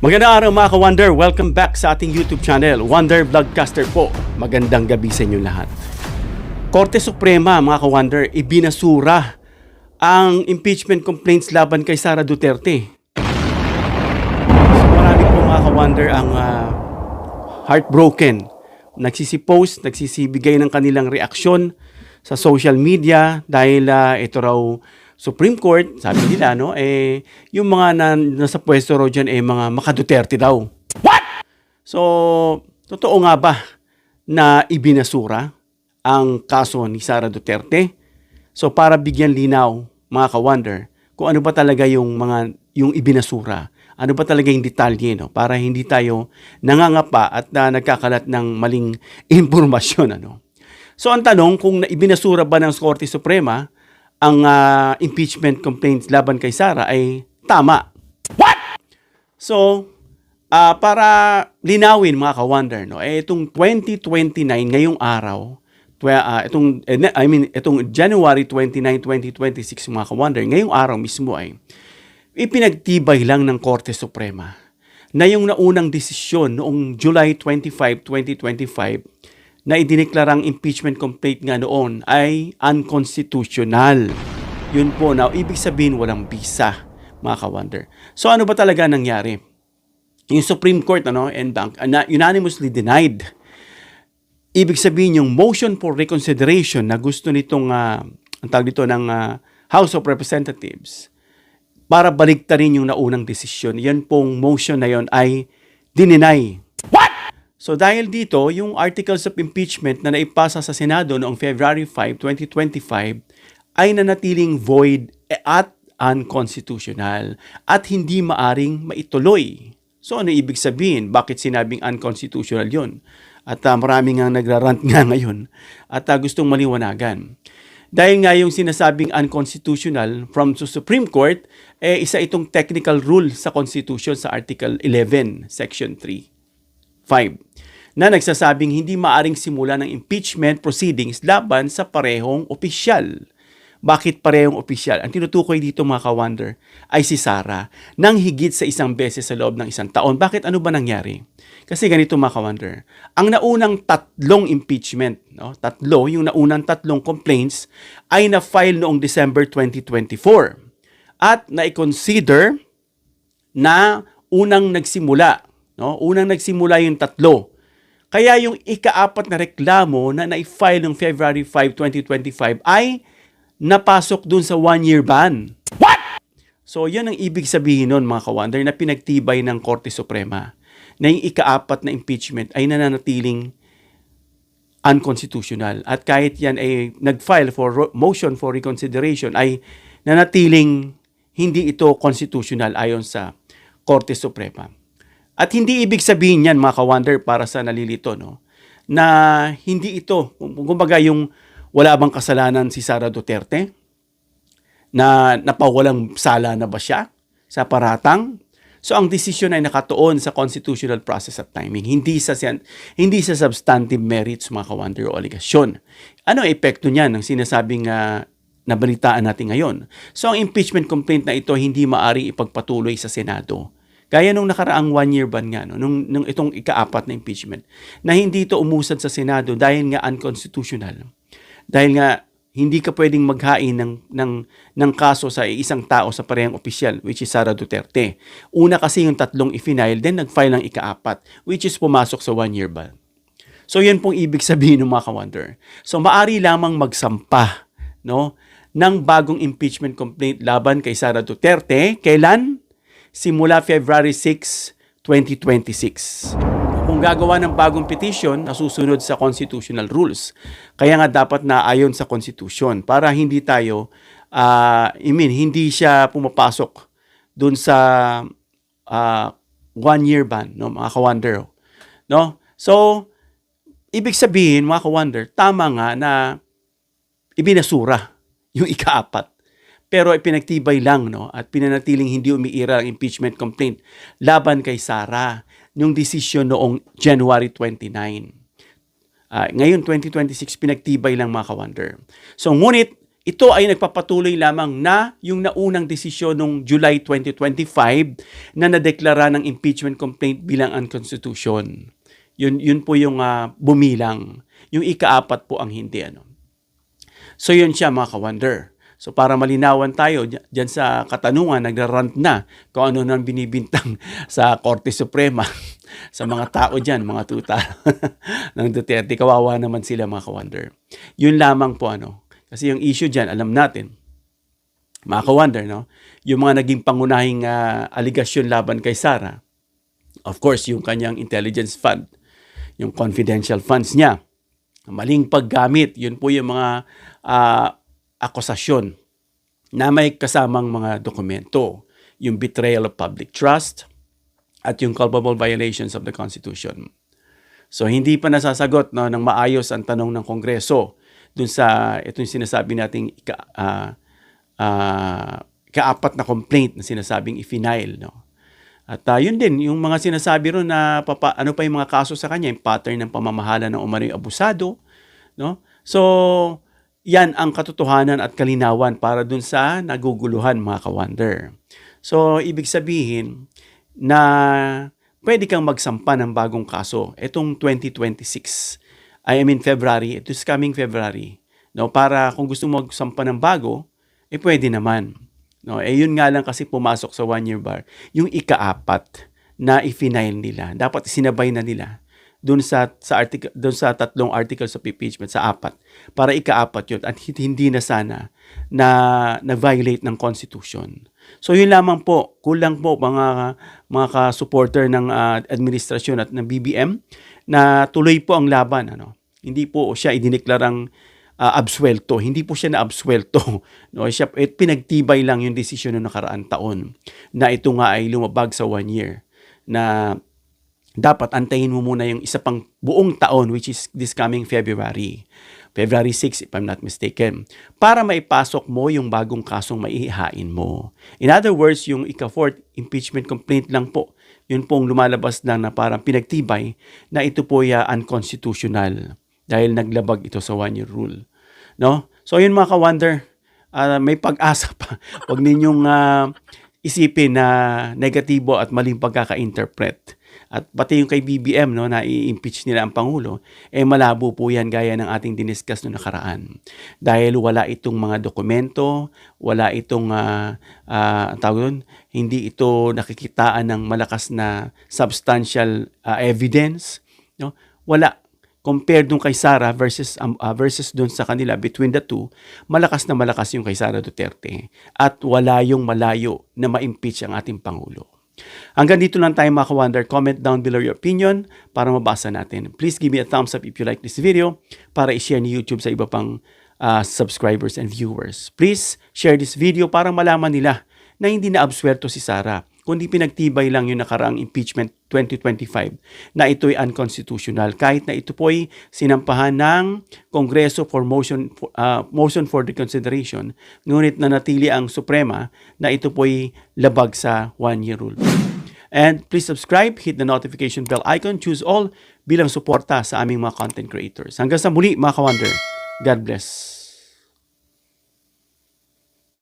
Magandang araw mga ka-Wonder. Welcome back sa ating YouTube channel, Wonder Vlogcaster po. Magandang gabi sa inyo lahat. Korte Suprema mga ka-Wonder, ibinasura ang impeachment complaints laban kay Sara Duterte. So marami po mga ka-Wonder ang heartbroken. Nagsisipost, nagsisibigay ng kanilang reaksyon sa social media dahil ito raw Supreme Court, sabi nila, no, yung mga nasa pwesto raw dyan, mga maka-Duterte daw. What? So, totoo nga ba na ibinasura ang kaso ni Sara Duterte? So, para bigyan linaw, mga ka-Wonder, kung ano ba talaga yung ibinasura, ano ba talaga yung detalye, no, para hindi tayo nangangapa at nagkakalat ng maling impormasyon, ano. So, ang tanong, kung ibinasura ba ng Korte Suprema ang impeachment complaints laban kay Sara ay tama. What? So, para linawin mga ka-Wonder, no, itong 2029 ngayong araw, itong January 29, 2026 mga ka-Wonder, ngayong araw mismo ay ipinagtibay lang ng Korte Suprema na yung naunang desisyon noong July 25, 2025 na idineklarang impeachment complaint nga noon ay unconstitutional. Yun po, now, ibig sabihin walang bisa, mga ka-Wonder. So ano ba talaga nangyari? Yung Supreme Court unanimously denied. Ibig sabihin yung motion for reconsideration na gusto nitong ang tawag dito ng House of Representatives para baliktarin yung naunang desisyon. Yan pong motion na yon ay dininay. So dahil dito, yung articles of impeachment na naipasa sa Senado noong February 5, 2025 ay nanatiling void at unconstitutional at hindi maaring maituloy. So ano ibig sabihin? Bakit sinabing unconstitutional yun? At marami nga nagrarant nga ngayon at gustong maliwanagan. Dahil nga yung sinasabing unconstitutional from the Supreme Court, isa itong technical rule sa Constitution sa Article 11, Section 3.5 na nagsasabing hindi maaring simula ng impeachment proceedings laban sa parehong opisyal. Bakit parehong opisyal? Ang tinutukoy dito mga ka-Wonder ay si Sara nang higit sa isang beses sa loob ng isang taon. Bakit? Ano ba nangyari? Kasi ganito mga ka-Wonder, ang naunang tatlong impeachment, no? Yung naunang tatlong complaints ay na-file noong December 2024 at na-consider na unang nagsimula, no? Unang nagsimula yung tatlo. Kaya yung ika-4 na reklamo na na-file noong February 5, 2025 ay napasok dun sa 1-year ban. What? So yun ang ibig sabihin nun mga ka-Wonder na pinagtibay ng Korte Suprema na yung ika-4 na impeachment ay nananatiling unconstitutional. At kahit yan ay nag-file for motion for reconsideration ay nanatiling hindi ito constitutional ayon sa Korte Suprema. At hindi ibig sabihin yan, mga ka-Wonder, para sa nalilito, no, na hindi ito, kumbaga yung wala bang kasalanan si Sara Duterte, na napawalang sala na ba siya sa paratang. So ang desisyon ay nakatuon sa constitutional process at timing, hindi sa substantive merits, mga ka-Wonder, o aligasyon. Ano ang epekto niyan ng sinasabing nabalitaan natin ngayon? So ang impeachment complaint na ito hindi maari ipagpatuloy sa Senado. Gaya nung nakaraang 1-year ban nga, no, nung itong ika-4 na impeachment, na hindi ito umusad sa Senado dahil nga unconstitutional. Dahil nga hindi ka pwedeng maghain ng kaso sa isang tao sa parehong opisyal, which is Sara Duterte. Una kasi yung tatlong i-final, then nag-file ng ika-4, which is pumasok sa 1-year ban. So yun pong ibig sabihin ng mga ka-Wonder. So maari lamang magsampa, no, ng bagong impeachment complaint laban kay Sara Duterte. Kailan? Simula February 6, 2026. Kung gagawa ng bagong petition, nasusunod sa constitutional rules. Kaya nga dapat na ayon sa Constitution para hindi tayo, hindi siya pumapasok dun sa 1-year ban, no, mga ka-Wonder. No? So, ibig sabihin, mga ka-Wonder, tama nga na ibinasura yung ika-4. Pero ipinagtibay lang, no, at pinanatiling hindi umiira ang impeachment complaint laban kay Sara yung desisyon noong January 29. Ngayon, 2026, pinagtibay lang mga ka-Wonder. So, ngunit, ito ay nagpapatuloy lamang na yung naunang desisyon noong July 2025 na nadeklara ng impeachment complaint bilang unconstitution. Yun po yung bumilang. Yung ika-4 po ang hindi. So yun siya mga ka-wonder. So para malinawan tayo dyan sa katanungan, nagrarant na kung ano nang binibintang sa Korte Suprema sa mga tao dyan, mga tuta ng Duterte. Kawawa naman sila mga ka-wonder. Yun lamang po Kasi yung issue dyan, alam natin, mga ka-wonder, yung mga naging pangunahing aligasyon laban kay Sara, of course, yung kanyang intelligence fund, yung confidential funds niya, maling paggamit, yun po yung mga akusasyon na may kasamang mga dokumento, yung betrayal of public trust at yung culpable violations of the Constitution. So hindi pa nasasagot ng maayos ang tanong ng Kongreso dun sa itong sinasabi nating ika-4 na complaint na sinasabing i-file. At yun din, yung mga sinasabi ron na ano pa yung mga kaso sa kanya, yung pattern ng pamamahala ng umano'y abusado. So, yan ang katotohanan at kalinawan para dun sa naguguluhan mga ka-wonder. So, ibig sabihin na pwede kang magsampa ng bagong kaso. Itong 2026, February, it is coming February. Para kung gusto mo magsampa ng bago, pwede naman. Yun nga lang kasi pumasok sa 1-year bar. Yung ika-4 na i-file nila, dapat sinabay na nila doon sa 3 articles of impeachment sa 4 para ika-4 yun at hindi na sana na violate ng Constitution. So yun lamang po, kulang po mga ka-supporter ng administrasyon at ng BBM na tuloy po ang laban. Hindi po siya idineklarang absuelto. Hindi po siya na-absuelto. Siya, pinagtibay lang yung desisyon ng nakaraang taon na ito nga ay lumabag sa 1 year na dapat antayin mo muna yung isa pang buong taon, which is this coming February 6 if I'm not mistaken, para maipasok mo yung bagong kasong maihain mo. In other words, yung ika-4 impeachment complaint lang po, yun pong lumalabas lang na parang pinagtibay na ito po ay unconstitutional dahil naglabag ito sa 1-year rule. So yun mga ka-wonder, may pag-asa pa. Huwag ninyong isipin na negatibo at maling pagkaka-interpret. At pati yung kay BBM na i-impeach nila ang Pangulo, malabo po yan gaya ng ating diniscuss noong nakaraan. Dahil wala itong mga dokumento, wala itong hindi ito nakikitaan ng malakas na substantial evidence. Wala. Compared dun kay Sara versus dun sa kanila, between the two, malakas na malakas yung kay Sara Duterte. At wala yung malayo na ma-impeach ang ating Pangulo. Hanggang dito lang tayo mga ka-wonder. Comment down below your opinion para mabasa natin. Please give me a thumbs up if you like this video para i-share ni YouTube sa iba pang subscribers and viewers. Please share this video para malaman nila na hindi na-absuelto si Sara, kundi pinagtibay lang yung nakaraang impeachment 2025 na ito'y unconstitutional kahit na ito po'y sinampahan ng Kongreso for motion for reconsideration, ngunit nanatili ang Suprema na ito po'y labag sa 1-year rule. And please subscribe, hit the notification bell icon, choose all bilang suporta sa aming mga content creators. Hanggang sa muli mga ka-wonder, God bless.